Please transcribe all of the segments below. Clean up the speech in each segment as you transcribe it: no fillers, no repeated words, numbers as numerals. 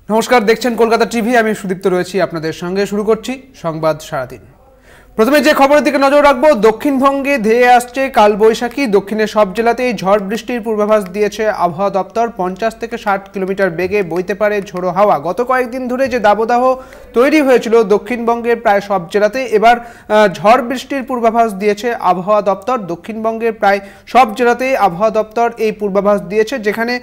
নমস্কার, দেখছেন কলকাতা টিভি। আমি সুদীপ্ত রয়েছি আপনাদের সঙ্গে। শুরু করছি সংবাদ সারাদিন। প্রথমে যে খবরের দিকে নজর রাখবো, দক্ষিণবঙ্গে ধেয়ে আসছে কালবৈশাখী। দক্ষিণের সব জেলাতেই ঝড় বৃষ্টির পূর্বাভাস দিয়েছে আবহাওয়া দপ্তর। 50 থেকে 60 কিলোমিটার বেগে বইতে পারে ঝোড়ো হাওয়া। গত কয়েকদিন ধরে যে দাবদাহ তৈরি হয়েছিল দক্ষিণবঙ্গের প্রায় সব জেলাতে, এবার ঝড় বৃষ্টির পূর্বাভাস দিয়েছে আবহাওয়া দপ্তর। দক্ষিণবঙ্গের প্রায় সব জেলাতেই আবহাওয়া দপ্তর এই পূর্বাভাস দিয়েছে, যেখানে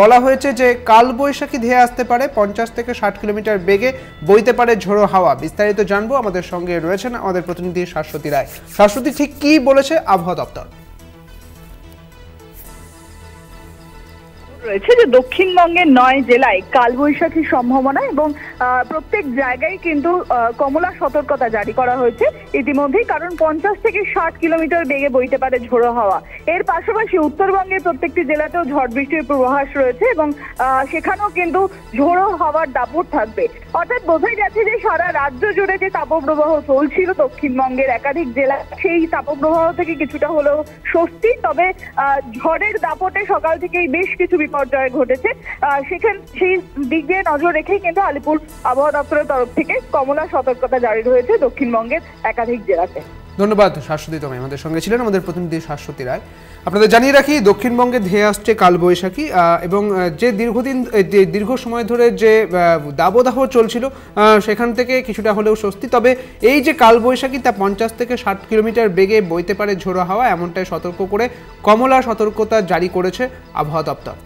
বলা হয়েছে যে কালবৈশাখী ধেয়ে আসতে পারে, 50 থেকে 60 কিলোমিটার বেগে বইতে পারে ঝোড়ো হাওয়া। বিস্তারিত জানবো, আমাদের সঙ্গে রয়েছেন আমাদের প্রতিনিধি শাশ্বতী রায়। শাশ্বতী, ঠিক কি বলেছে আবহাওয়া দপ্তর? রয়েছে যে দক্ষিণবঙ্গের 9 জেলায় কালবৈশাখীর সম্ভাবনা এবং প্রত্যেক জায়গায় কিন্তু কমলা সতর্কতা জারি করা হয়েছে ইতিমধ্যেই, কারণ 50 থেকে 60 কিলোমিটার বেগে বইতে পারে ঝোড়ো হাওয়া। এর পাশাপাশি উত্তরবঙ্গের প্রত্যেকটি জেলাতেও ঝড় বৃষ্টির পূর্বাভাস রয়েছে এবং সেখানেও কিন্তু ঝোড়ো হাওয়ার দাপট থাকবে। অর্থাৎ বোঝাই যাচ্ছে যে সারা রাজ্য জুড়ে যে তাপপ্রবাহ চলছিল দক্ষিণবঙ্গের একাধিক জেলা, সেই তাপপ্রবাহ থেকে কিছুটা হলেও স্বস্তি। তবে ঝড়ের দাপটে সকাল থেকেই বেশ কিছু বিপর্যয় ঘটেছে। সেই দিক দিয়ে নজর রেখেই কিন্তু আলিপুর আবহাওয়া দপ্তরের তরফ থেকে কমলা সতর্কতা জারি রয়েছে দক্ষিণবঙ্গের একাধিক জেলাতে। ধন্যবাদ শাশ্বতী, তুমি আমাদের সঙ্গে ছিলেন, আমাদের প্রতিনিধি শাশ্বতী রায়। আপনাদের জানিয়ে রাখি, দক্ষিণবঙ্গে ধেয়ে আসছে কালবৈশাখী এবং যে দীর্ঘ সময় ধরে যে দাবদাহ চলছিল সেখান থেকে কিছুটা হলেও স্বস্তি। তবে এই যে কালবৈশাখী, তা 50 থেকে 60 কিলোমিটার বেগে বইতে পারে ঝোড়ো হাওয়া, এমনটাই সতর্ক করে কমলা সতর্কতা জারি করেছে আবহাওয়া দপ্তর।